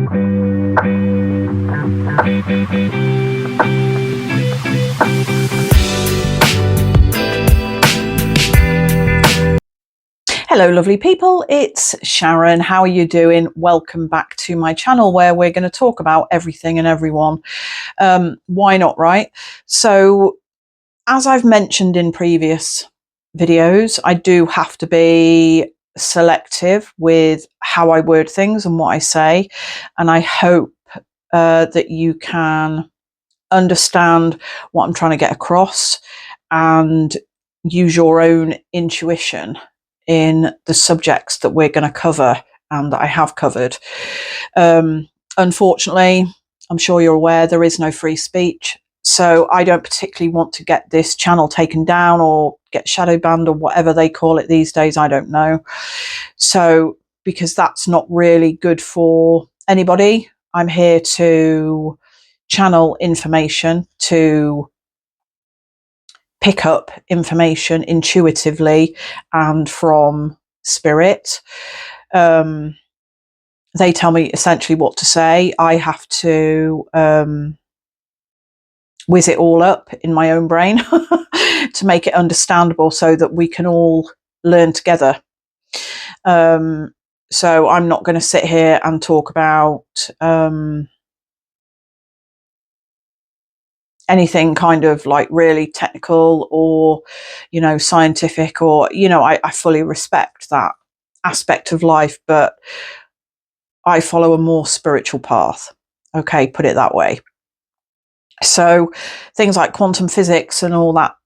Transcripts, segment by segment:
Hello lovely people, it's Sharon. How are you doing? Welcome back to my channel where we're going to talk about everything and everyone. Why not, right? So as I've mentioned in previous videos, I do have to be selective with how I word things and what I say, and I hope that you can understand what I'm trying to get across and use your own intuition in the subjects that we're going to cover and that I have covered. Unfortunately, I'm sure you're aware there is no free speech, so I don't particularly want to get this channel taken down or get shadow banned or whatever they call it these days. I don't know. So because that's not really good for anybody, I'm here to channel information, to pick up information intuitively and from spirit. They tell me essentially what to say. I have to whiz it all up in my own brain to make it understandable so that we can all learn together. So I'm not going to sit here and talk about anything kind of like really technical or, you know, scientific, or, you know, I fully respect that aspect of life, but I follow a more spiritual path. Okay, put it that way. So things like quantum physics and all that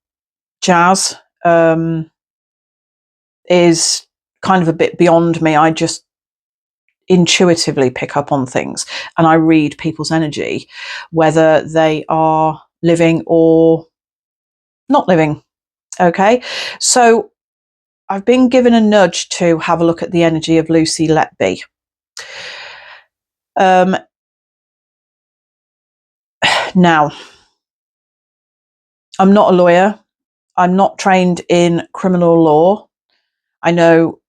jazz is kind of a bit beyond me. I just intuitively pick up on things and I read people's energy, whether they are living or not living. Okay, so I've been given a nudge to have a look at the energy of Lucy Letby. Now, I'm not a lawyer. I'm not trained in criminal law. I know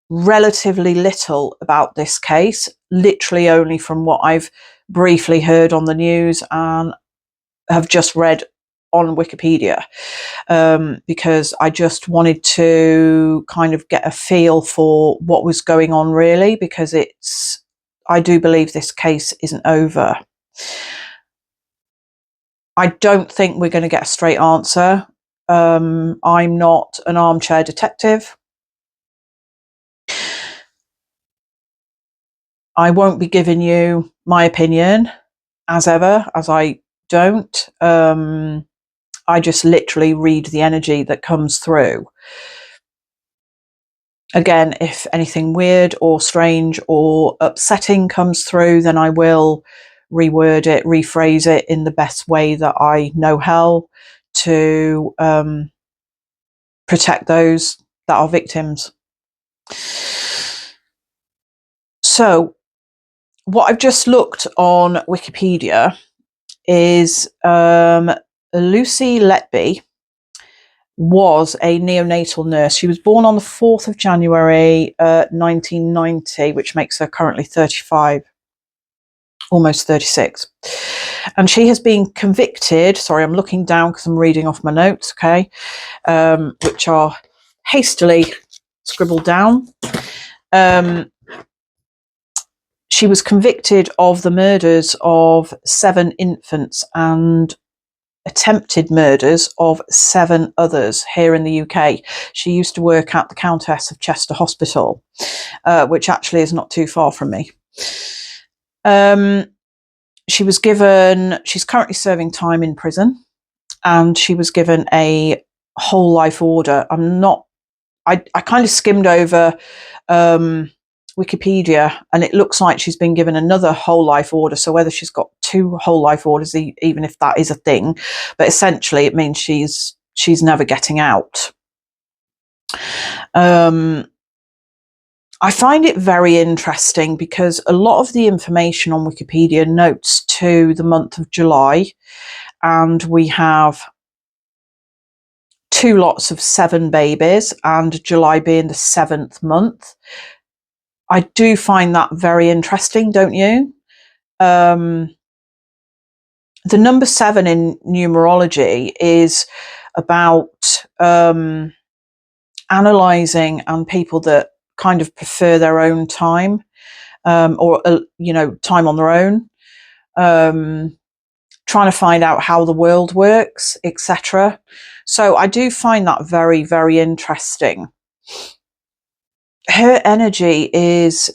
relatively little about this case, literally only from what I've briefly heard on the news and have just read on Wikipedia, because I just wanted to kind of get a feel for what was going on really, because I do believe this case isn't over. I don't think we're going to get a straight answer. I'm not an armchair detective. I won't be giving you my opinion as ever, as I don't. I just literally read the energy that comes through. Again, if anything weird or strange or upsetting comes through, then I will reword it, rephrase it in the best way that I know how to protect those that are victims. So what I've just looked on Wikipedia is Lucy Letby was a neonatal nurse. She was born on the 4th of January 1990, which makes her currently 35, almost 36. And she has been convicted, sorry, I'm looking down because I'm reading off my notes, okay, which are hastily scribbled down. She was convicted of the murders of 7 infants and attempted murders of 7 others here in the UK. She used to work at the Countess of Chester Hospital, which actually is not too far from me. She's currently serving time in prison, and she was given a whole life order. I kind of skimmed over Wikipedia, and it looks like she's been given another whole life order. So whether she's got 2 whole life orders, even if that is a thing, but essentially it means she's never getting out. I find it very interesting because a lot of the information on Wikipedia notes to the month of July, and we have 2 lots of 7 babies, and July being the 7th month. I do find that very interesting, don't you? The number 7 in numerology is about analysing and people that kind of prefer their own time, or time on their own, trying to find out how the world works, etc. So I do find that very, very interesting. Her energy is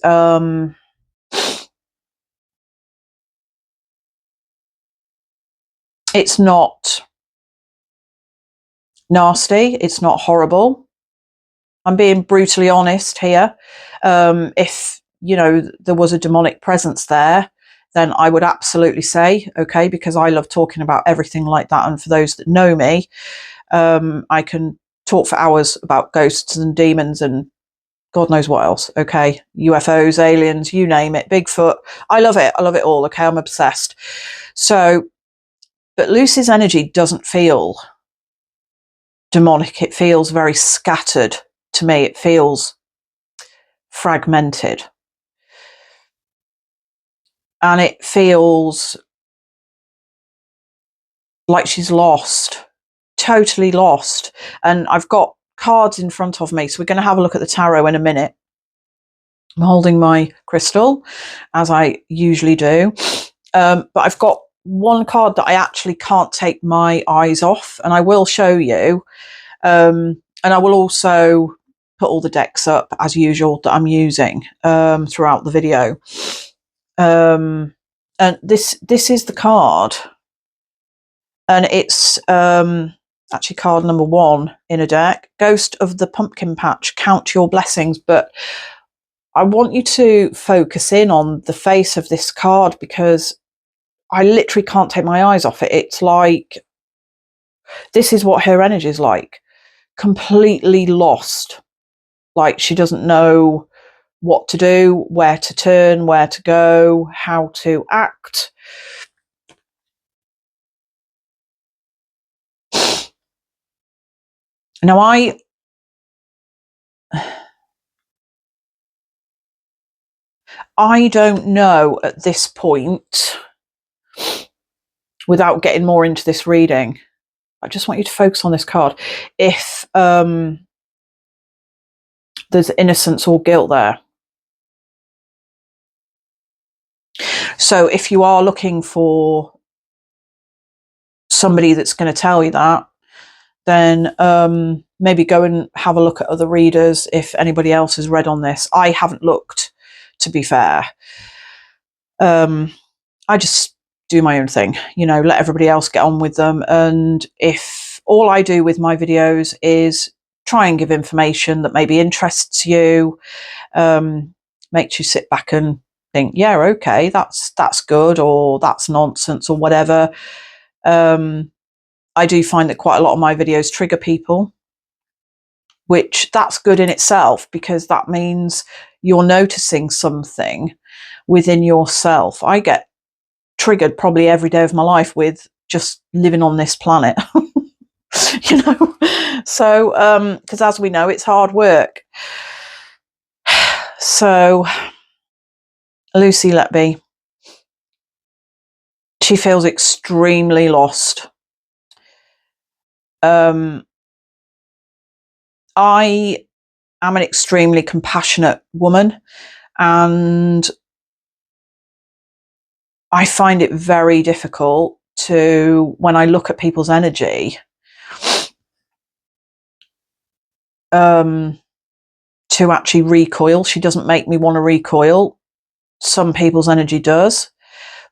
it's not nasty, it's not horrible. I'm being brutally honest here. If there was a demonic presence there, then I would absolutely say okay, because I love talking about everything like that. And for those that know me, I can talk for hours about ghosts and demons and God knows what else. Okay, UFOs, aliens, you name it, Bigfoot. I love it. I love it all. Okay, I'm obsessed. So, but Lucy's energy doesn't feel demonic. It feels very scattered to me. It feels fragmented. And it feels like she's lost, totally lost. And I've got cards in front of me, so we're going to have a look at the tarot in a minute. I'm holding my crystal, as I usually do. But I've got one card that I actually can't take my eyes off, and I will show you. And I will also put all the decks up, as usual, that I'm using throughout the video. And this is the card. And it's actually card number 1 in a deck, Ghost of the Pumpkin Patch, Count Your Blessings. But I want you to focus in on the face of this card, because I literally can't take my eyes off it. It's like, this is what her energy is like. Completely lost. Like she doesn't know what to do, where to turn, where to go, how to act. Now, I don't know at this point, without getting more into this reading, I just want you to focus on this card, if there's innocence or guilt there. So if you are looking for somebody that's going to tell you that, then maybe go and have a look at other readers if anybody else has read on this. I haven't looked, to be fair. I just do my own thing, let everybody else get on with them. And if all I do with my videos is try and give information that maybe interests you, makes you sit back and think, yeah, okay, that's good, or that's nonsense, or whatever. I do find that quite a lot of my videos trigger people, which that's good in itself, because that means you're noticing something within yourself. I get triggered probably every day of my life with just living on this planet. So because as we know, it's hard work. So Lucy Letby, she feels extremely lost. I am an extremely compassionate woman, and I find it very difficult to, when I look at people's energy, to actually recoil. She doesn't make me want to recoil. Some people's energy does,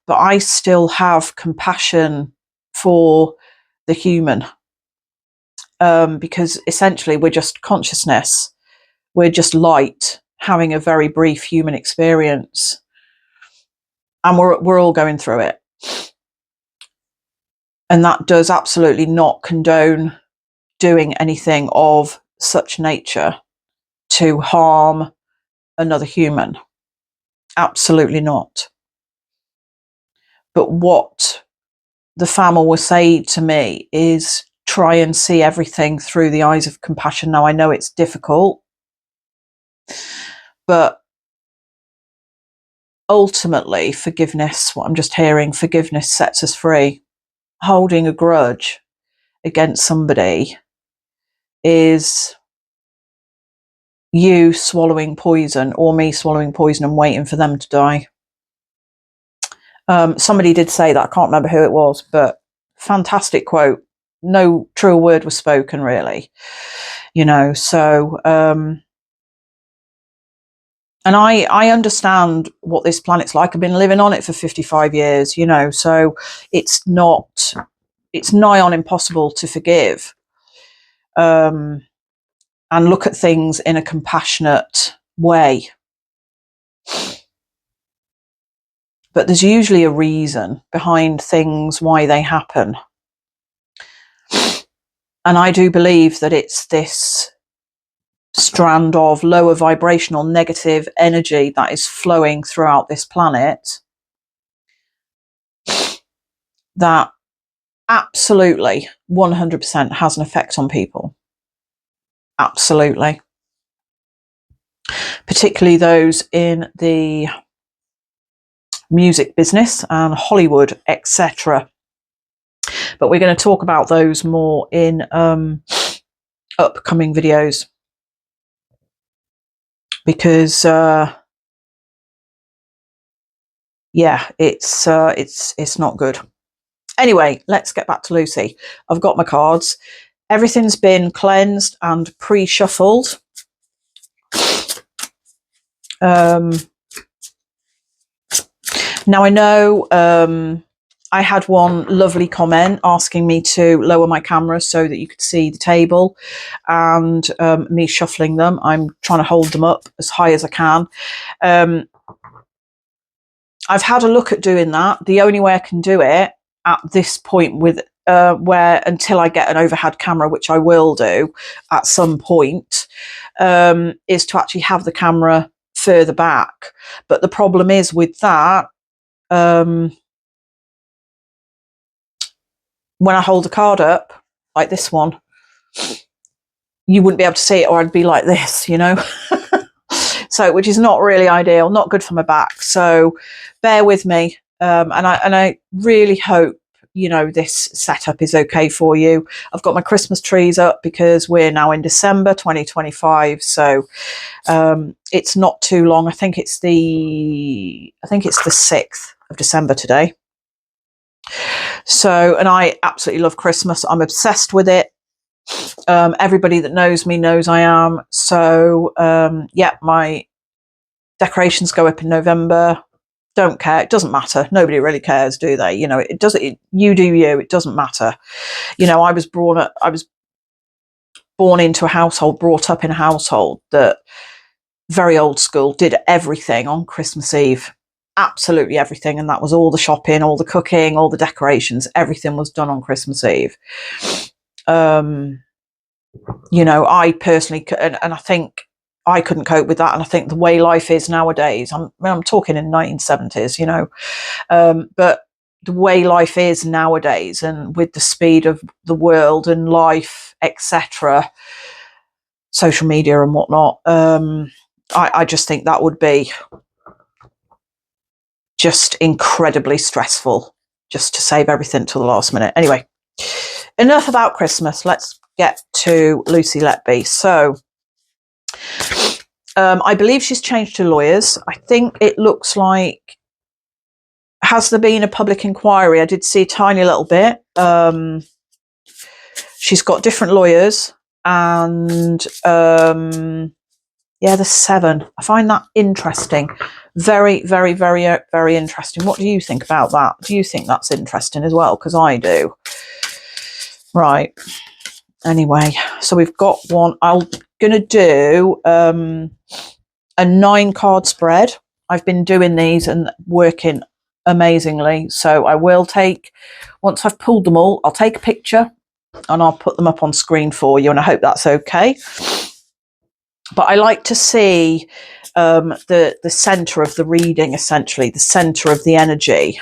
but I still have compassion for the human, because essentially we're just consciousness. We're just light having a very brief human experience, and we're all going through it. And that does absolutely not condone doing anything of such nature to harm another human. Absolutely not. But what the family will say to me is try and see everything through the eyes of compassion. Now, I know it's difficult, but ultimately, forgiveness, what I'm just hearing, forgiveness sets us free. Holding a grudge against somebody is you swallowing poison or me swallowing poison and waiting for them to die. Somebody did say that, I can't remember who it was, but fantastic quote. No true word was spoken, really. So and I understand what this planet's like. I've been living on it for 55 years, so it's nigh on impossible to forgive and look at things in a compassionate way. But there's usually a reason behind things, why they happen. And I do believe that it's this strand of lower vibrational negative energy that is flowing throughout this planet that absolutely 100% has an effect on people. Absolutely. Particularly those in the music business and Hollywood, etc. But we're going to talk about those more in upcoming videos, because it's not good. Anyway, let's get back to Lucy. I've got my cards. Everything's been cleansed and pre-shuffled. Now I know I had one lovely comment asking me to lower my camera so that you could see the table, and me shuffling them. I'm trying to hold them up as high as I can. I've had a look at doing that. The only way I can do it at this point with where until I get an overhead camera, which I will do at some point, is to actually have the camera further back. But the problem is with that, when I hold the card up like this one, you wouldn't be able to see it, or I'd be like this, so, which is not really ideal, not good for my back. So bear with me. And I really hope, this setup is okay for you. I've got my Christmas trees up because we're now in December 2025. So it's not too long. I think it's the 6th of December today. So, and I absolutely love Christmas. I'm obsessed with it. Everybody that knows me knows I am. So my decorations go up in November. Don't care. It doesn't matter. Nobody really cares, do they? It doesn't. You do you. It doesn't matter. I was born into a household, brought up in a household that very old school, did everything on Christmas Eve. Absolutely everything. And that was all the shopping, all the cooking, all the decorations. Everything was done on Christmas Eve. I personally, and I think I couldn't cope with that. And I think the way life is nowadays, I'm talking in 1970s, but the way life is nowadays, and with the speed of the world and life, etc., social media and whatnot, I just think that would be just incredibly stressful, just to save everything till the last minute. Anyway, enough about Christmas. Let's get to Lucy Letby. So I believe she's changed to lawyers. I think it looks like, has there been a public inquiry? I did see a tiny little bit. She's got different lawyers, and there's 7. I find that interesting. Very, very, very, very interesting. What do you think about that? Do you think that's interesting as well? Because I do. Right. Anyway, so we've got one. I'm going to do a 9-card spread. I've been doing these and working amazingly. So I will take, once I've pulled them all, I'll take a picture and I'll put them up on screen for you. And I hope that's okay. But I like to see the center of the reading, essentially, the center of the energy.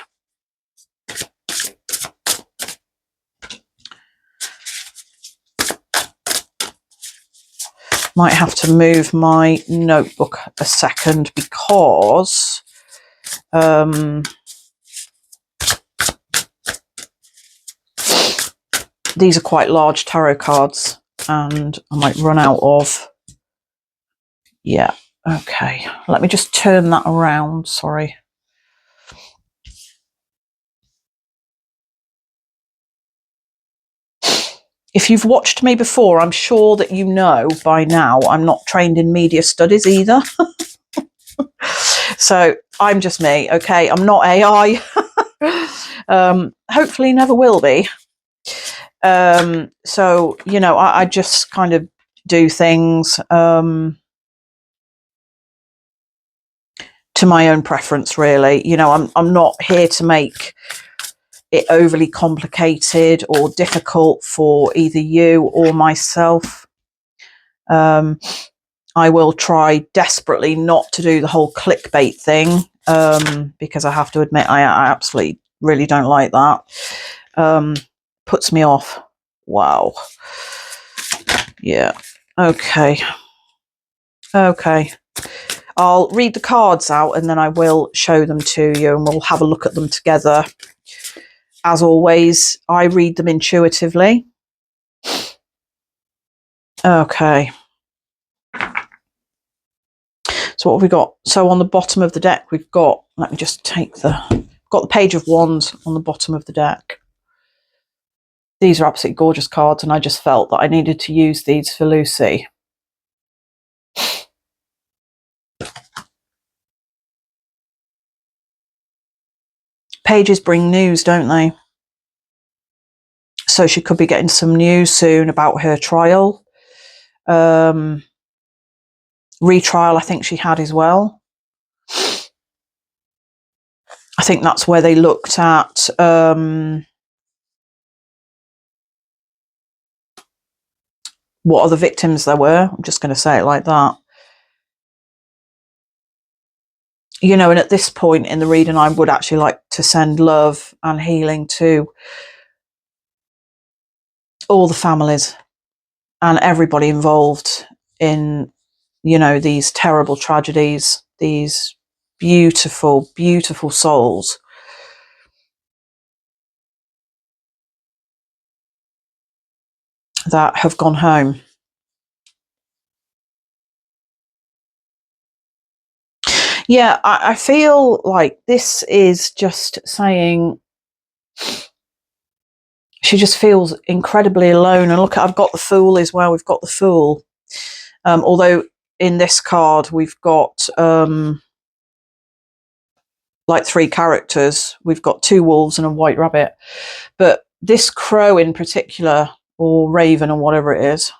Might have to move my notebook a second because These are quite large tarot cards, and I might run out of... Yeah, okay. Let me just turn that around, sorry. If you've watched me before, I'm sure that you know by now I'm not trained in media studies either. So I'm just me, okay? I'm not AI. Hopefully never will be. So, you know, I just kind of do things to my own preference, really. You know, I'm not here to make it overly complicated or difficult for either you or myself. I will try desperately not to do the whole clickbait thing, because I have to admit I absolutely really don't like that. Puts me off. Wow. Yeah. Okay. I'll read the cards out and then I will show them to you and we'll have a look at them together. As always, I read them intuitively. Okay. So what have we got? So on the bottom of the deck, we've got, let me just take got the Page of Wands on the bottom of the deck. These are absolutely gorgeous cards, and I just felt that I needed to use these for Lucy. Pages bring news, don't they? So she could be getting some news soon about her trial. Retrial, I think she had as well. I think that's where they looked at what other victims there were. I'm just going to say it like that. You know, and at this point in the reading, I would actually like to send love and healing to all the families and everybody involved in, you know, these terrible tragedies, these beautiful, beautiful souls that have gone home. Yeah, I feel like this is just saying she just feels incredibly alone. And look, I've got the Fool as well. We've got the Fool. Although in this card, we've got like 3 characters. We've got 2 wolves and a white rabbit. But this crow in particular, or raven or whatever it is,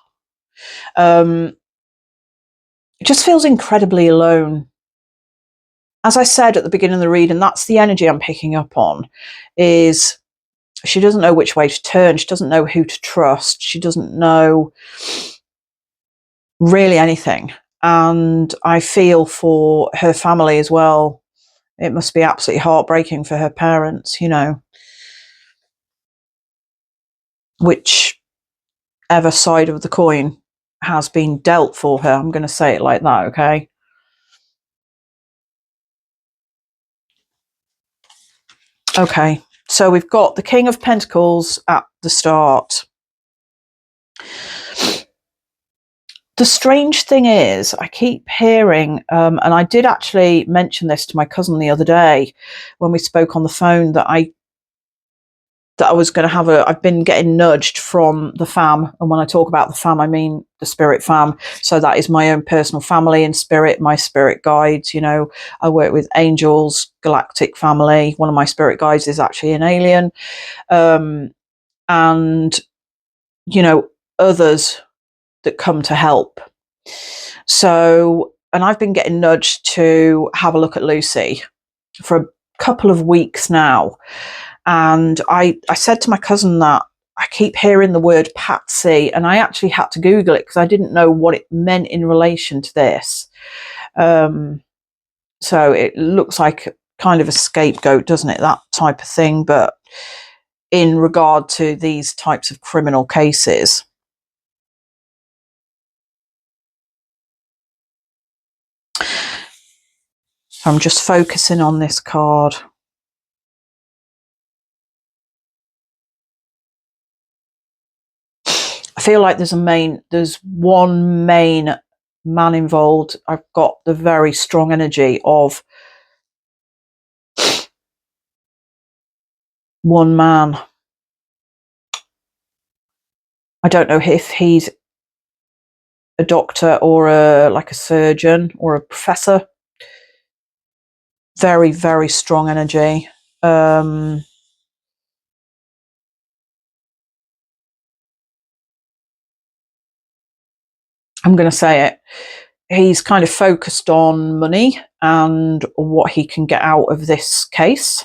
it just feels incredibly alone. As I said at the beginning of the reading, that's the energy I'm picking up on, is she doesn't know which way to turn. She doesn't know who to trust. She doesn't know really anything. And I feel for her family as well. It must be absolutely heartbreaking for her parents, you know, whichever side of the coin has been dealt for her. I'm going to say it like that, okay? Okay, so we've got the King of Pentacles at the start. The strange thing is, I keep hearing, and I did actually mention this to my cousin the other day when we spoke on the phone, that I was going to have I've been getting nudged from the fam. And when I talk about the fam, I mean the spirit fam. So that is my own personal family in spirit, my spirit guides. You know, I work with angels, galactic family. One of my spirit guides is actually an alien. And, you know, others that come to help. So, and I've been getting nudged to have a look at Lucy for a couple of weeks now. And I said to my cousin that I keep hearing the word Patsy, and I actually had to Google it because I didn't know what it meant in relation to this. So it looks like kind of a scapegoat, doesn't it? That type of thing. But in regard to these types of criminal cases, So I'm just focusing on this card. I feel like there's one main man involved. I've got the very strong energy of one man. I don't know if he's a doctor or a surgeon or a professor. Very, very strong energy. I'm going to say it. He's kind of focused on money and what he can get out of this case.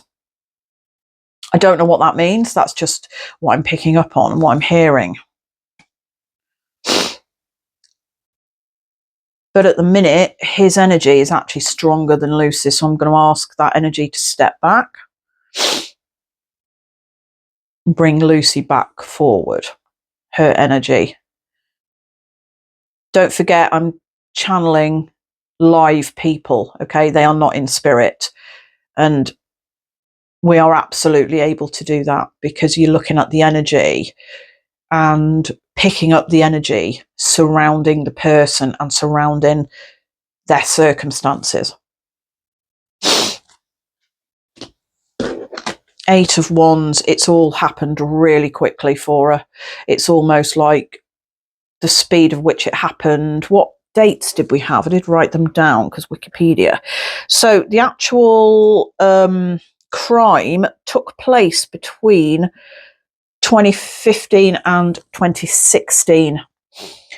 I don't know what that means. That's just what I'm picking up on and what I'm hearing. But at the minute, his energy is actually stronger than Lucy. So I'm going to ask that energy to step back. Bring Lucy back forward. Her energy. Don't forget, I'm channeling live people. Okay. They are not in spirit. And we are absolutely able to do that because you're looking at the energy and picking up the energy surrounding the person and surrounding their circumstances. 8 of Wands, it's all happened really quickly for her. It's almost like the speed of which it happened. What dates did we have? I did write them down because Wikipedia. So the actual crime took place between 2015 and 2016.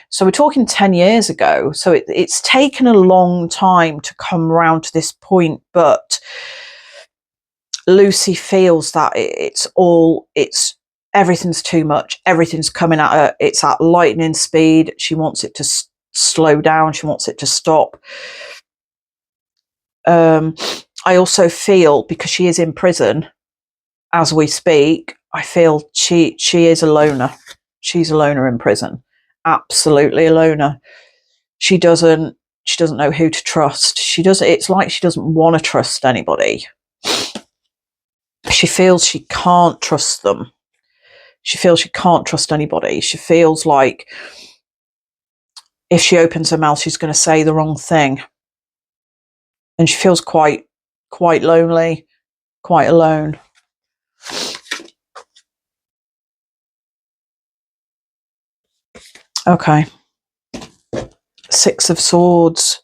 So we're talking 10 years ago. So it's taken a long time to come around to this point, but Lucy feels that everything's too much. Everything's coming at her. It's at lightning speed. She wants it to slow down. She wants it to stop. I also feel, because she is in prison as we speak, I feel she is a loner. She's a loner in prison. Absolutely a loner. She doesn't know who to trust. It's like she doesn't want to trust anybody. She feels she can't trust them. She feels she can't trust anybody. She feels like if she opens her mouth, she's going to say the wrong thing. And she feels quite lonely, quite alone. Okay. 6 of Swords.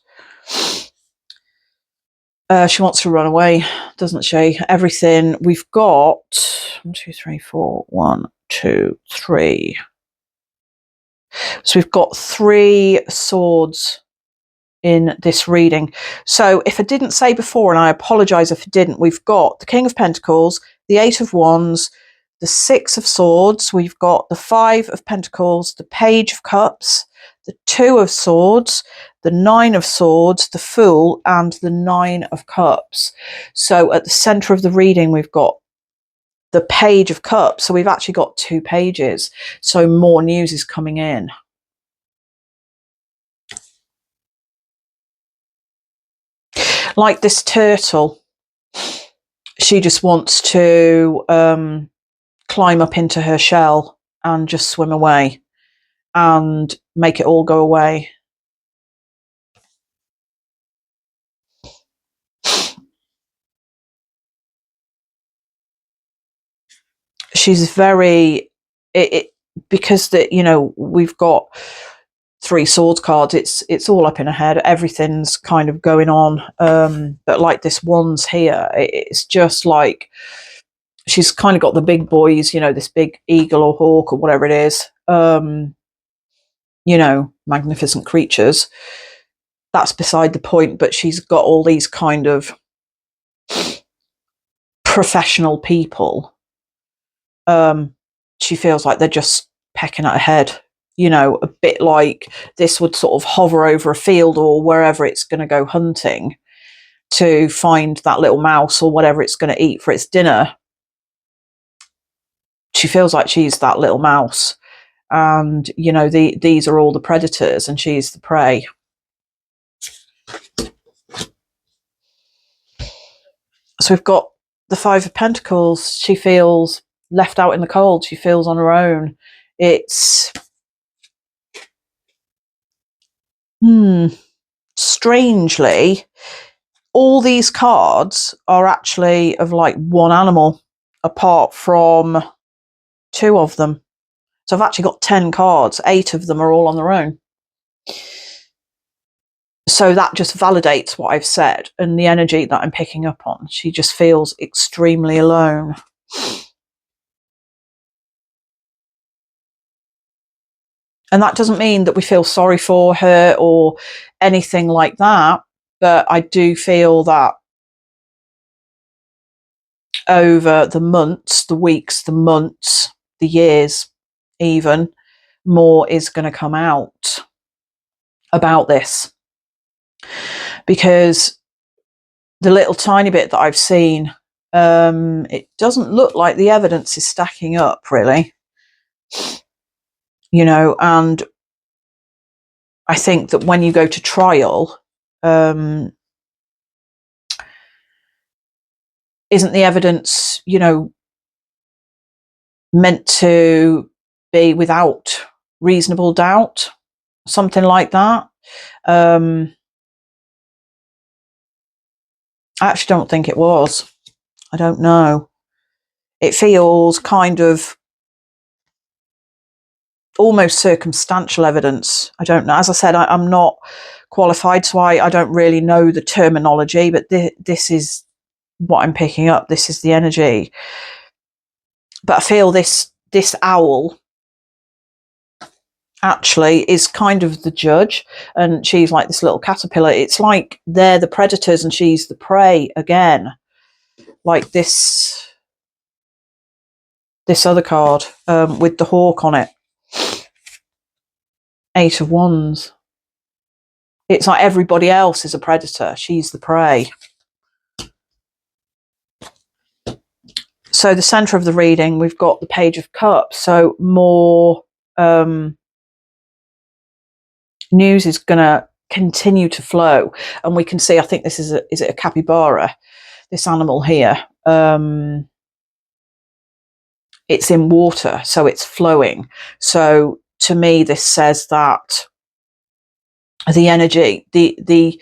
She wants to run away, doesn't she? Everything. We've got 1, 2, 3, 4. 1, 2, 3. So we've got 3 swords in this reading. So if I didn't say before, and I apologise if I didn't, we've got the King of Pentacles, the 8 of Wands, the 6 of Swords, we've got the 5 of Pentacles, the Page of Cups, the 2 of Swords, the 9 of Swords, the Fool, and the 9 of Cups. So at the centre of the reading, we've got the Page of Cups. So we've actually got 2 pages. So more news is coming in. Like this turtle, she just wants to climb up into her shell and just swim away and make it all go away. She's very because we've got 3 swords cards. It's all up in her head. Everything's kind of going on. But like this Wands here, it's just like she's kind of got the big boys, this big eagle or hawk or whatever it is. Magnificent creatures. That's beside the point. But she's got all these kind of professional people. She feels like they're just pecking at her head, a bit like this would sort of hover over a field or wherever it's going to go hunting to find that little mouse or whatever it's going to eat for its dinner. She feels like she's that little mouse, and these are all the predators and she's the prey. So we've got the Five of Pentacles. She feels left out in the cold. She feels on her own. It's strangely, all these cards are actually of like one animal, apart from 2 of them. So I've actually got 10 cards. 8 of them are all on their own. So that just validates what I've said and the energy that I'm picking up on. She just feels extremely alone. And that doesn't mean that we feel sorry for her or anything like that. But I do feel that over the months, the weeks, the months, the years, even more is going to come out about this. Because the little tiny bit that I've seen, it doesn't look like the evidence is stacking up, really. You know, and I think that when you go to trial, isn't the evidence, you know, meant to be without reasonable doubt? Something like that. I actually don't think it was. I don't know. It feels kind of almost circumstantial evidence. I don't know. As I said, I'm not qualified, so I don't really know the terminology, but this is what I'm picking up. This is the energy. But I feel this owl actually is kind of the judge, and she's like this little caterpillar. It's like they're the predators and she's the prey again. Like this other card with the hawk on it. 8 of Wands. It's like everybody else is a predator. She's the prey. So the centre of the reading, we've got the Page of Cups. So more news is going to continue to flow. And we can see, I think this is is it a capybara? This animal here. It's in water, so it's flowing. So to me, this says that the energy, the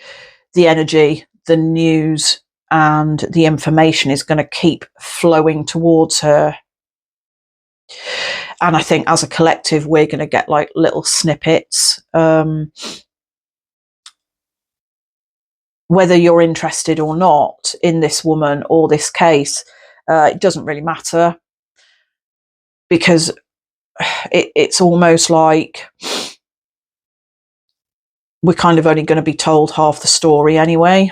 energy, the news and the information is going to keep flowing towards her. And I think as a collective, we're going to get like little snippets. Whether you're interested or not in this woman or this case, it doesn't really matter, because it's almost like we're kind of only going to be told half the story anyway.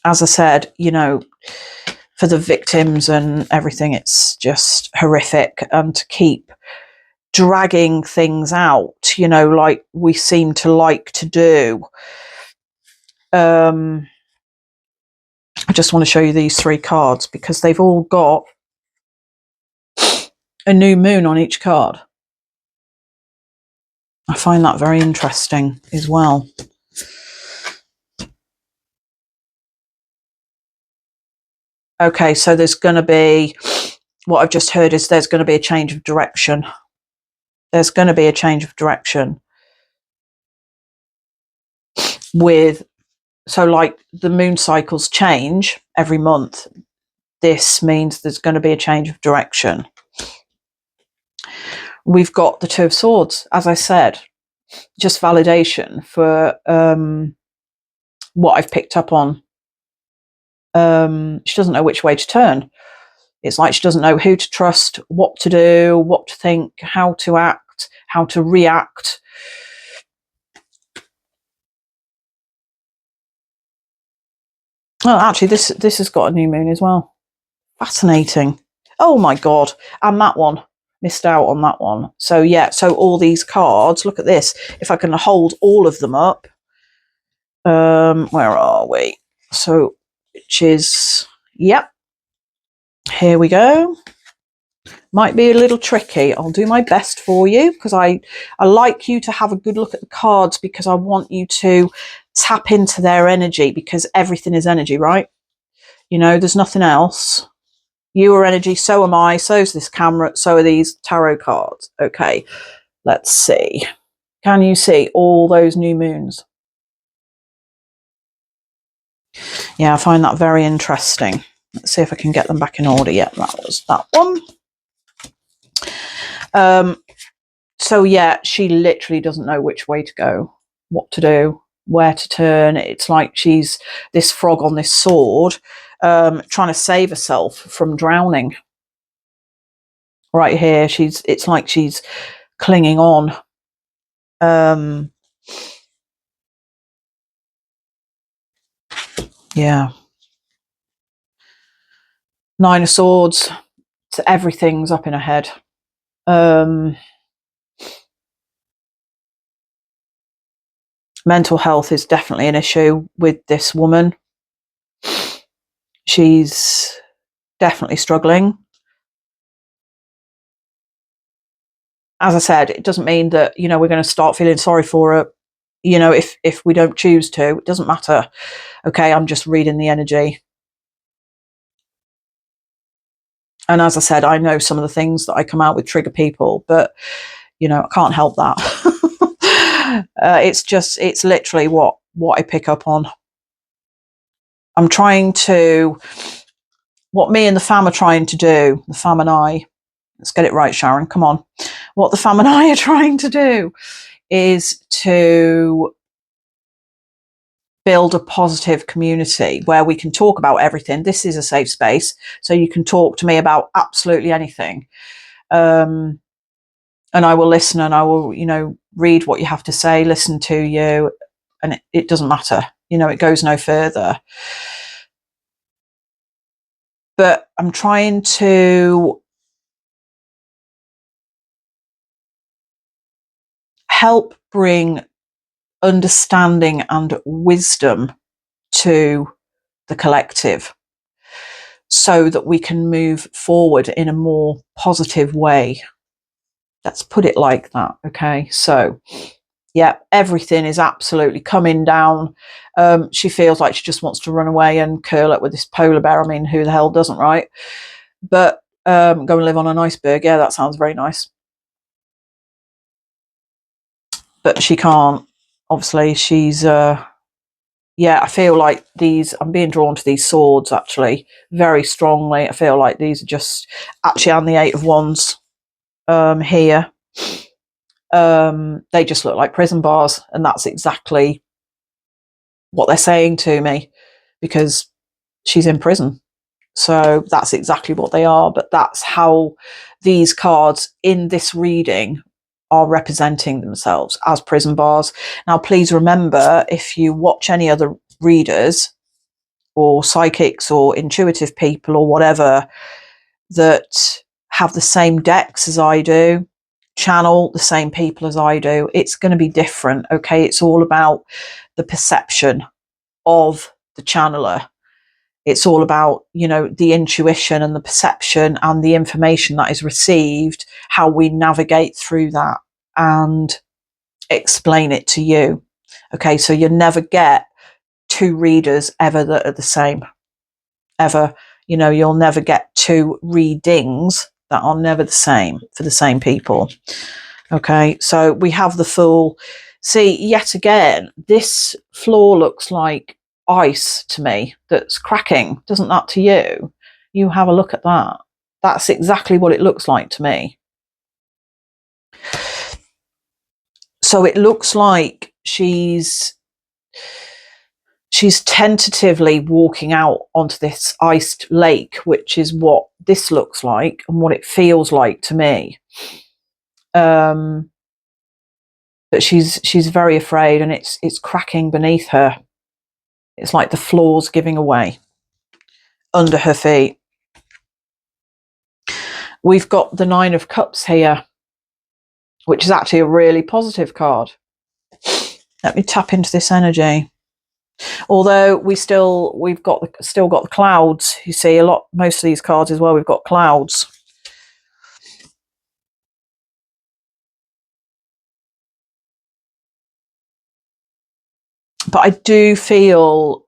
As I said, you know, for the victims and everything, it's just horrific. And to keep dragging things out, you know, like we seem to like to do. I just want to show you these 3 cards because they've all got a new moon on each card. I find that very interesting as well. Okay, so there's going to be, what I've just heard is there's going to be a change of direction. There's going to be a change of direction with, so like the moon cycles change every month. This means there's going to be a change of direction. We've got the 2 of Swords, as I said, just validation for what I've picked up on. She doesn't know which way to turn. It's like she doesn't know who to trust, what to do, what to think, how to act, how to react. Oh, actually, this has got a new moon as well. Fascinating. Oh my God. And that one. Missed out on that one. So yeah, so all these cards, look at this. If I can hold all of them up. Where are we? So, which is, yep. Here we go. Might be a little tricky. I'll do my best for you because I like you to have a good look at the cards, because I want you to tap into their energy, because everything is energy, right? You know, there's nothing else. You are energy, so am I, so is this camera, so are these tarot cards. Okay, let's see. Can you see all those new moons? Yeah, I find that very interesting. Let's see if I can get them back in order. Yeah, that was that one. So yeah, she literally doesn't know which way to go, what to do, where to turn. It's like she's this frog on this sword, trying to save herself from drowning. Right here, it's like she's clinging on. Yeah. Nine of Swords. So everything's up in her head. Mental health is definitely an issue with this woman. She's definitely struggling. As I said, it doesn't mean that, you know, we're going to start feeling sorry for her, you know, if we don't choose to. It doesn't matter. Okay, I'm just reading the energy. And as I said, I know some of the things that I come out with trigger people, but, you know, I can't help that. It's literally what I pick up on. I'm trying to, what me and the fam are trying to do, the fam and I, let's get it right, Sharon, come on. What the fam and I are trying to do is to build a positive community where we can talk about everything. This is a safe space, so you can talk to me about absolutely anything. And I will listen, and I will, you know, read what you have to say, listen to you, and it doesn't matter. You know, it goes no further. But I'm trying to help bring understanding and wisdom to the collective so that we can move forward in a more positive way. Let's put it like that. Okay. So, yeah, everything is absolutely coming down. She feels like she just wants to run away and curl up with this polar bear. I mean, who the hell doesn't, right? But go and live on an iceberg. Yeah, that sounds very nice. But she can't. Obviously, she's yeah, I feel like I'm being drawn to these swords actually very strongly. I feel like these are just actually on the Eight of Wands here. They just look like prison bars, and that's exactly what they're saying to me, because she's in prison. So that's exactly what they are. But that's how these cards in this reading are representing themselves, as prison bars. Now, please remember, if you watch any other readers or psychics or intuitive people or whatever that have the same decks as I do, channel the same people as I do, it's going to be different. Okay, it's all about the perception of the channeler. It's all about, you know, the intuition and the perception and the information that is received, how we navigate through that and explain it to you. Okay, so you never get two readers ever that are the same. Ever. You know, you'll never get two readings that are never the same for the same people. Okay, so we have the full. See, yet again, this floor looks like ice to me that's cracking. Doesn't that to you? You have a look at that. That's exactly what it looks like to me. So it looks like she's tentatively walking out onto this iced lake, which is what this looks like and what it feels like to me. But she's very afraid, and it's cracking beneath her. It's like the floor's giving away under her feet. We've got the Nine of Cups here, which is actually a really positive card. Let me tap into this energy. Although we've still got the clouds. You see, most of these cards as well, we've got clouds. But I do feel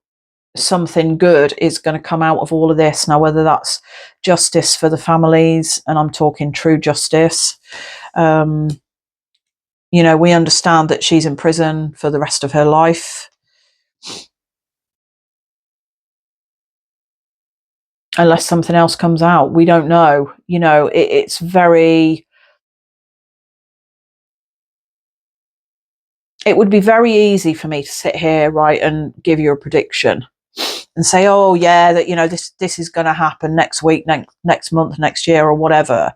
something good is going to come out of all of this. Now, whether that's justice for the families, and I'm talking true justice, you know, we understand that she's in prison for the rest of her life. Unless something else comes out. We don't know. You know, it's very... It would be very easy for me to sit here, right, and give you a prediction and say, oh, yeah, that, you know, this is going to happen next week, next month, next year, or whatever.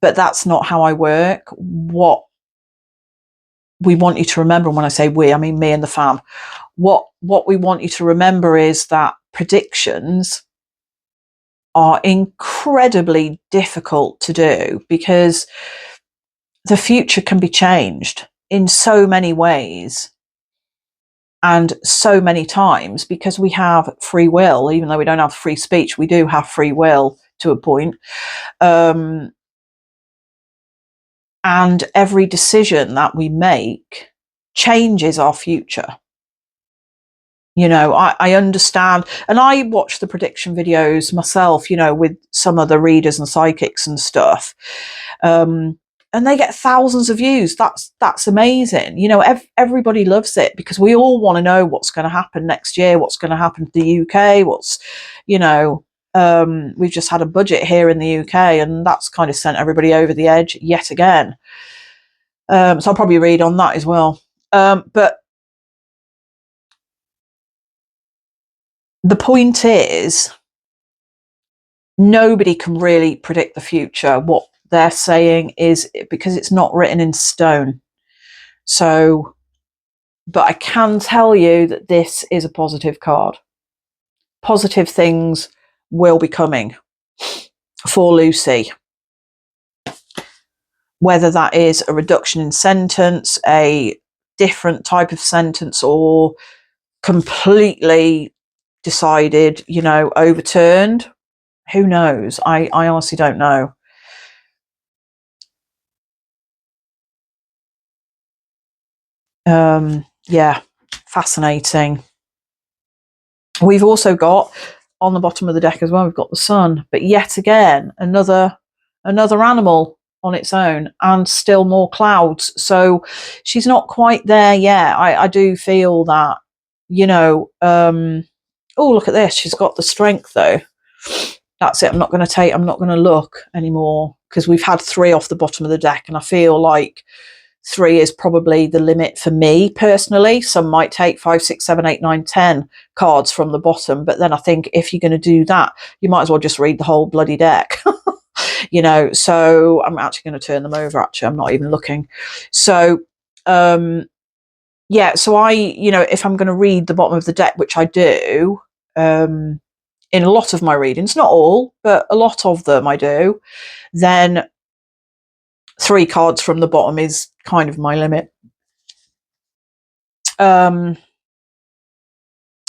But that's not how I work. What we want you to remember, and when I say we, I mean me and the fam, what we want you to remember is that predictions are incredibly difficult to do, because the future can be changed in so many ways and so many times, because we have free will. Even though we don't have free speech, we do have free will to a point. And every decision that we make changes our future. You know, I understand, and I watch the prediction videos myself, you know, with some of the readers and psychics and stuff, and they get thousands of views. That's amazing. You know, everybody loves it, because we all want to know what's going to happen next year, what's going to happen to the UK, what's, you know, we've just had a budget here in the UK, and that's kind of sent everybody over the edge yet again. So I'll probably read on that as well. But the point is, nobody can really predict the future. What they're saying is, because it's not written in stone. So, but I can tell you that this is a positive card. Positive things will be coming for Lucy. Whether that is a reduction in sentence, a different type of sentence, or completely decided, you know, overturned. Who knows? I honestly don't know. Yeah, fascinating. We've also got on the bottom of the deck as well, we've got the sun, but yet again, another animal on its own, and still more clouds. So she's not quite there yet. I do feel that, you know, oh, look at this. She's got the strength though. That's it. I'm not going to look anymore, because we've had 3 off the bottom of the deck, and I feel like 3 is probably the limit for me personally. Some might take 5, 6, 7, 8, 9, 10 cards from the bottom, but then I think if you're going to do that, you might as well just read the whole bloody deck. You know, so I'm actually going to turn them over. Actually, I'm not even looking. So yeah, so I, you know, if I'm going to read the bottom of the deck, which I do, in a lot of my readings, not all, but a lot of them I do, then 3 cards from the bottom is kind of my limit.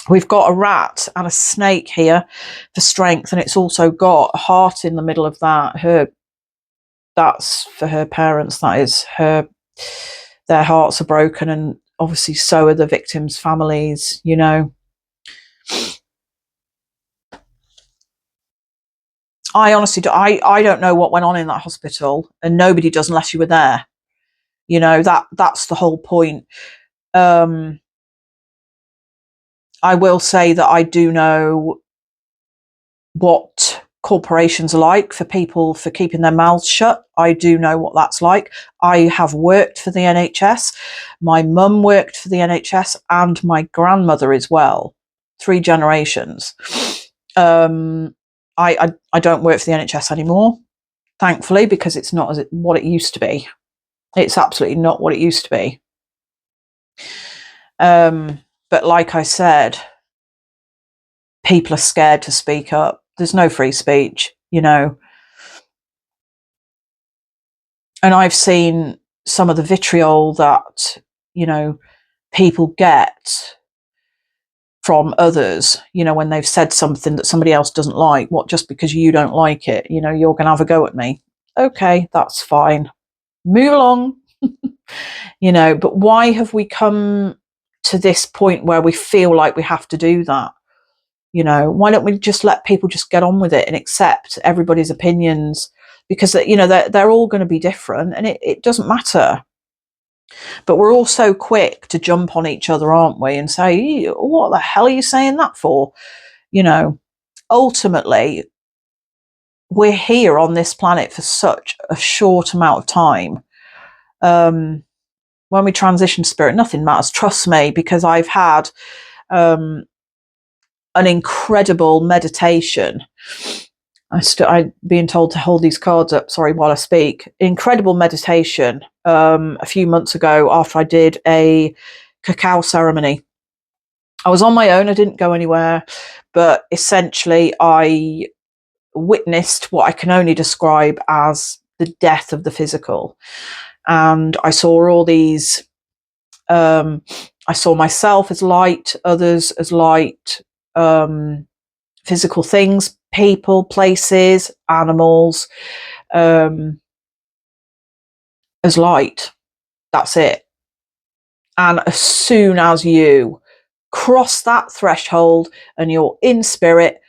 We've got a rat and a snake here for strength, and it's also got a heart in the middle of that. That's for her parents. That is their hearts are broken, and obviously so are the victims' families, you know. I honestly I don't know what went on in that hospital, and nobody does unless you were there. You know, that's the whole point. I will say that I do know what corporations are like for people for keeping their mouths shut. I do know what that's like. I have worked for the NHS. My mum worked for the NHS, and my grandmother as well. 3 generations. I don't work for the NHS anymore, thankfully, because it's not what it used to be. It's absolutely not what it used to be. But like I said, people are scared to speak up. There's no free speech, you know. And I've seen some of the vitriol that, you know, people get from others, you know, when they've said something that somebody else doesn't like. What, just because you don't like it, you know, you're going to have a go at me? Okay, that's fine. Move along. You know, but why have we come to this point where we feel like we have to do that. Why don't we just let people just get on with it and accept everybody's opinions, because they're all going to be different, and it doesn't matter. But we're all so quick to jump on each other, aren't we, and say, what the hell are you saying that for? Ultimately, we're here on this planet for such a short amount of time. When we transition spirit, nothing matters, trust me, because I've had an incredible meditation. I'm being told to hold these cards up, sorry, while I speak. Incredible meditation a few months ago after I did a cacao ceremony. I was on my own, I didn't go anywhere, but essentially I witnessed what I can only describe as the death of the physical. And I saw all these, I saw myself as light, others as light, physical things, people, places, animals, as light. That's it. And as soon as you cross that threshold and you're in spirit,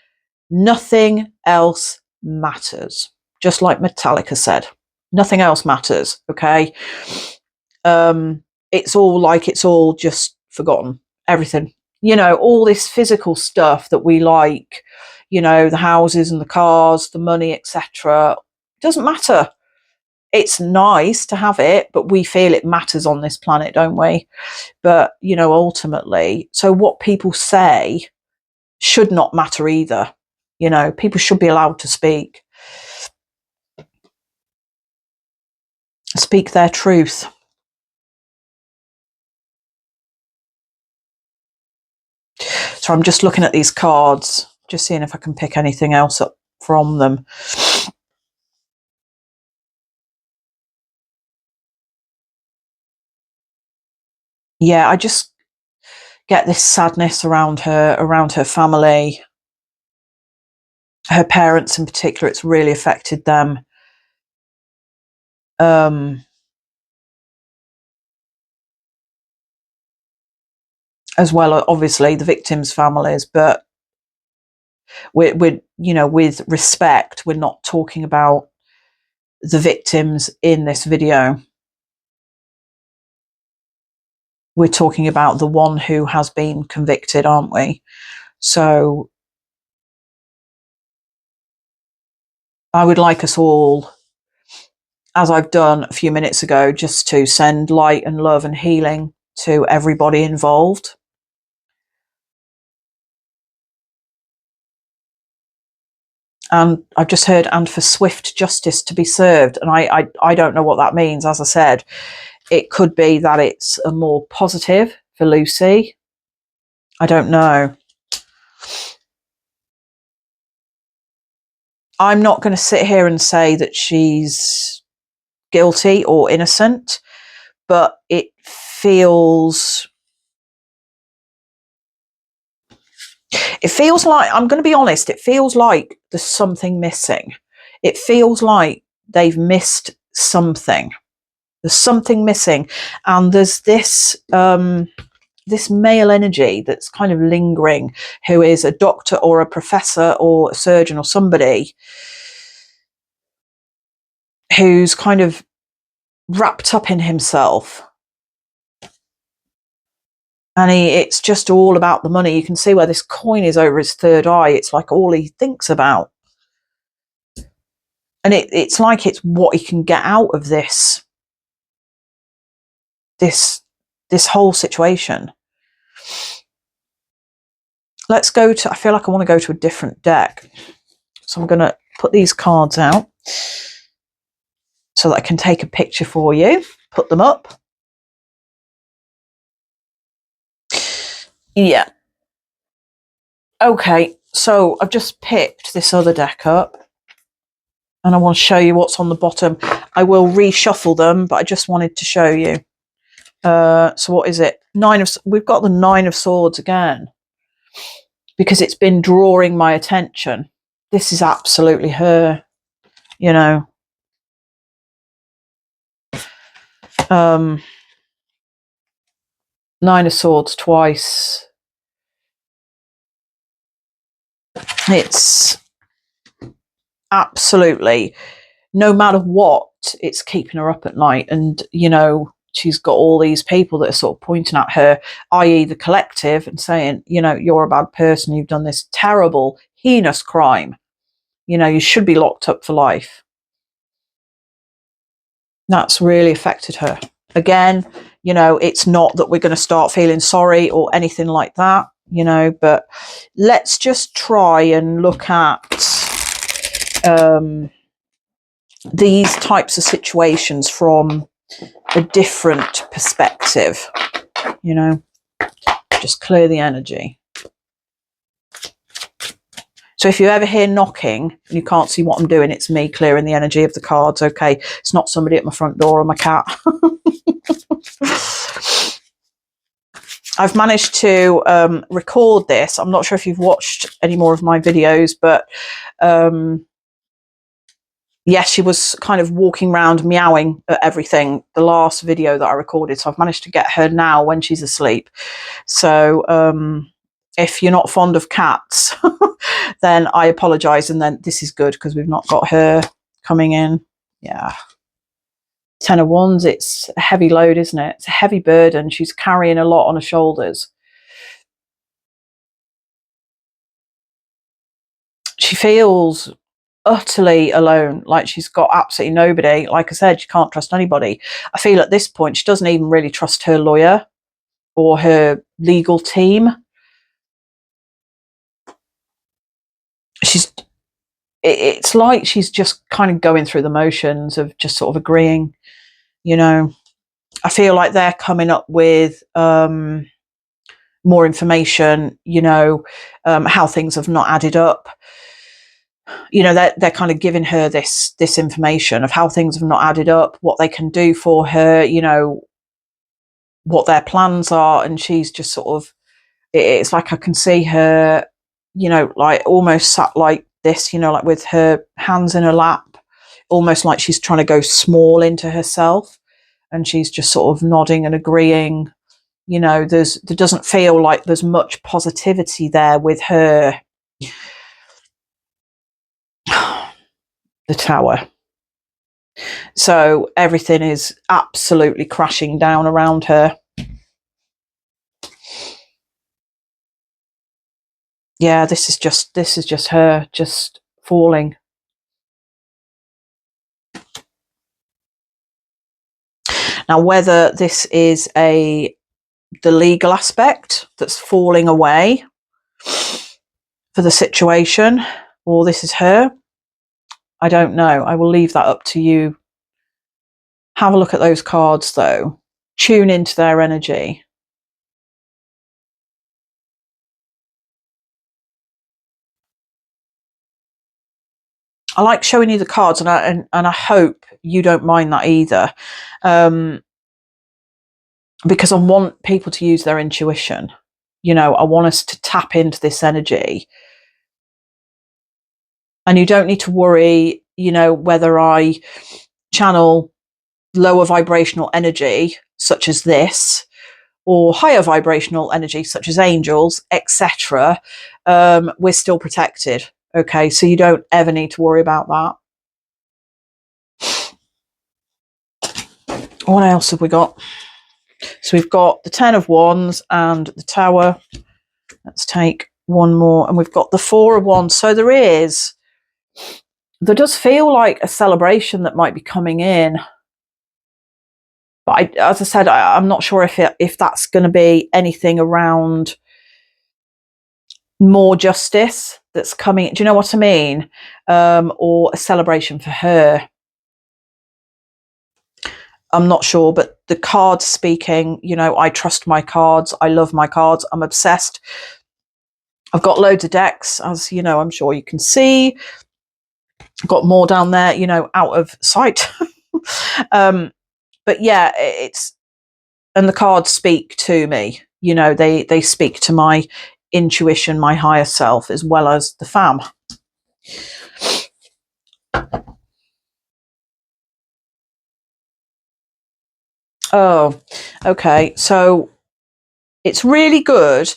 nothing else matters. Just like Metallica said, nothing else matters. Okay. It's all just forgotten. Everything, all this physical stuff that we like, the houses and the cars, the money, etc. Doesn't matter. It's nice to have it, but we feel it matters on this planet, don't we? But, ultimately, so what people say should not matter either. People should be allowed to speak their truth. So I'm just looking at these cards, just seeing if I can pick anything else up from them. Yeah, I just get this sadness around her family, her parents in particular. It's really affected them. As well, obviously, the victims' families, but we're with respect, we're not talking about the victims in this video. We're talking about the one who has been convicted, aren't we? So I would like us all, as I've done a few minutes ago, just to send light and love and healing to everybody involved. And I've just heard, and for swift justice to be served. And I don't know what that means. As I said, it could be that it's a more positive for Lucy. I don't know. I'm not going to sit here and say that she's guilty or innocent, but it feels like, I'm going to be honest, it feels like there's something missing. It feels like they've missed something. There's something missing. And there's this this male energy that's kind of lingering, who is a doctor or a professor or a surgeon or somebody who's kind of wrapped up in himself. And it's just all about the money. You can see where this coin is over his third eye. It's like all he thinks about. And it's like it's what he can get out of this whole situation. Let's go to, I feel like I want to go to a different deck. So I'm going to put these cards out so that I can take a picture for you, put them up. Yeah. Okay, so I've just picked this other deck up and I want to show you what's on the bottom. I will reshuffle them, but I just wanted to show you. So what is it? We've got the 9 of Swords again, because it's been drawing my attention. This is absolutely her, Nine of Swords twice. It's absolutely, no matter what, it's keeping her up at night. And, you know, she's got all these people that are sort of pointing at her, i.e. the collective, and saying, you know, you're a bad person. You've done this terrible, heinous crime. You know, you should be locked up for life. That's really affected her. Again, you know, it's not that we're going to start feeling sorry or anything like that, you know, but let's just try and look at these types of situations from a different perspective, you know, just clear the energy. So if you ever hear knocking and you can't see what I'm doing, it's me clearing the energy of the cards, okay? It's not somebody at my front door or my cat. I've managed to record this. I'm not sure if you've watched any more of my videos, but yes, she was kind of walking around meowing at everything, the last video that I recorded. So I've managed to get her now when she's asleep. So if you're not fond of cats, then I apologise. And then this is good because we've not got her coming in. Yeah. 10 of Wands, it's a heavy load, isn't it? It's a heavy burden. She's carrying a lot on her shoulders. She feels utterly alone, like she's got absolutely nobody. Like I said, she can't trust anybody. I feel at this point she doesn't even really trust her lawyer or her legal team. It's like she's just kind of going through the motions of just sort of agreeing, you know. I feel like they're coming up with more information, you know, how things have not added up. You know, they're kind of giving her this information of how things have not added up, what they can do for her, you know, what their plans are. And she's just sort of, it's like I can see her, you know, like almost sat like this, you know, like with her hands in her lap, almost like she's trying to go small into herself. And she's just sort of nodding and agreeing. You know, there doesn't feel like there's much positivity there with her. The Tower. So everything is absolutely crashing down around her. Yeah, this is just her just falling. Now, whether this is the legal aspect that's falling away for the situation, or this is her, I don't know. I will leave that up to you. Have a look at those cards, though. Tune into their energy. I like showing you the cards, and I hope you don't mind that either, because I want people to use their intuition. You know, I want us to tap into this energy, and you don't need to worry, you know, whether I channel lower vibrational energy such as this or higher vibrational energy such as angels, etc. We're still protected. Okay, so you don't ever need to worry about that. What else have we got? So we've got the 10 of Wands and the Tower. Let's take one more. And we've got the 4 of Wands. So there does feel like a celebration that might be coming in. But as I said, I'm not sure if that's going to be anything around more justice that's coming. Do you know what I mean? Or a celebration for her. I'm not sure, but the cards speaking, you know, I trust my cards. I love my cards. I'm obsessed. I've got loads of decks, as you know, I'm sure you can see. I've got more down there, you know, out of sight. But yeah, and the cards speak to me. You know, they speak to my intuition, my higher self, as well as the fam. Oh, okay. So it's really good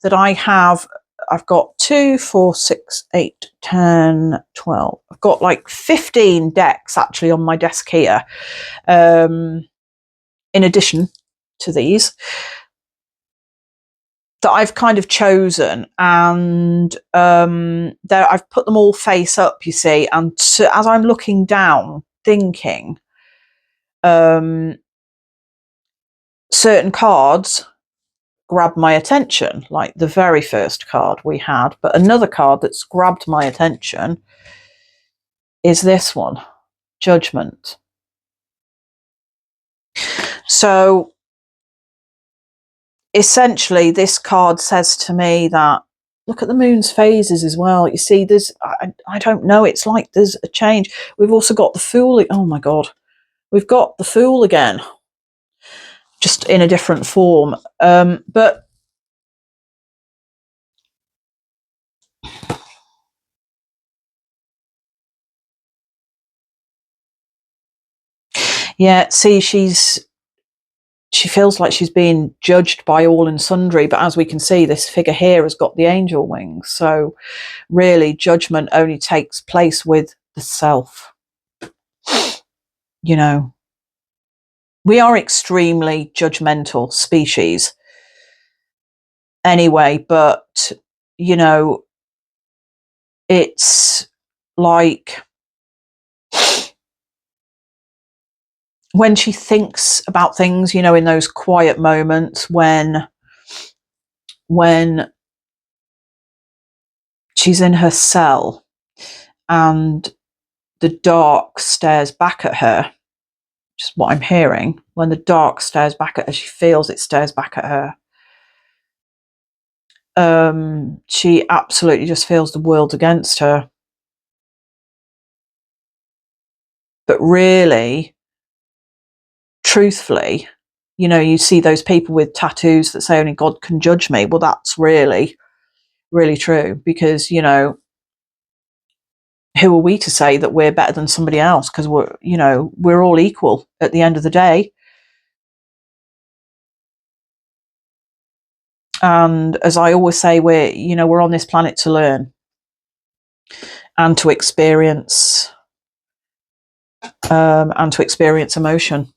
that I've got 2, 4, 6, 8, 10, 12. I've got like 15 decks actually on my desk here. In addition to these that I've kind of chosen, and I've put them all face up, you see, and as I'm looking down thinking, certain cards grabbed my attention, like the very first card we had, but another card that's grabbed my attention is this one, Judgment. So essentially this card says to me that, look at the moon's phases as well. You see, I don't know, it's like there's a change. We've also got the Fool. Oh my God. We've got the Fool again, just in a different form. But yeah, see, she feels like she's being judged by all and sundry, but as we can see, this figure here has got the angel wings. So really, judgment only takes place with the self. You know, we are extremely judgmental species anyway, but, you know, it's like when she thinks about things, you know, in those quiet moments when she's in her cell and the dark stares back at her, just what I'm hearing, when the dark stares back at her, she feels it stares back at her. She absolutely just feels the world against her. But really, truthfully, you know, you see those people with tattoos that say only God can judge me. Well, that's really, really true, because, you know, who are we to say that we're better than somebody else? Because we're all equal at the end of the day. And as I always say, we're on this planet to learn and to experience emotion.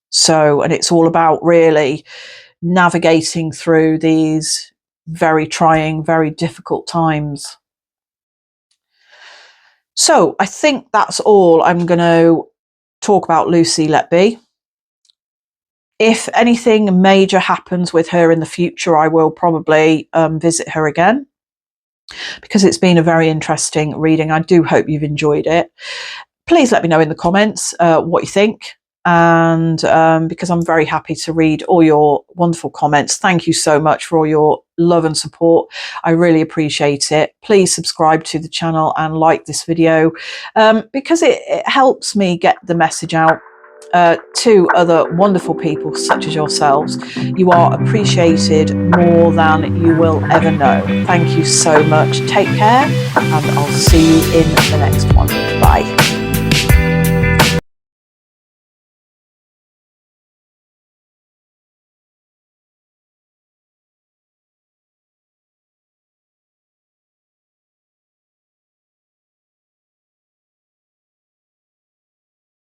So, and it's all about really navigating through these very trying, very difficult times. So I think that's all I'm going to talk about Lucy Letby. If anything major happens with her in the future, I will probably visit her again, because it's been a very interesting reading. I do hope you've enjoyed it. Please let me know in the comments what you think. And because I'm very happy to read all your wonderful comments. Thank you so much for all your love and support. I really appreciate it. Please subscribe to the channel and like this video, because it helps me get the message out to other wonderful people such as yourselves. You are appreciated more than you will ever know. Thank you so much. Take care, and I'll see you in the next one. Bye.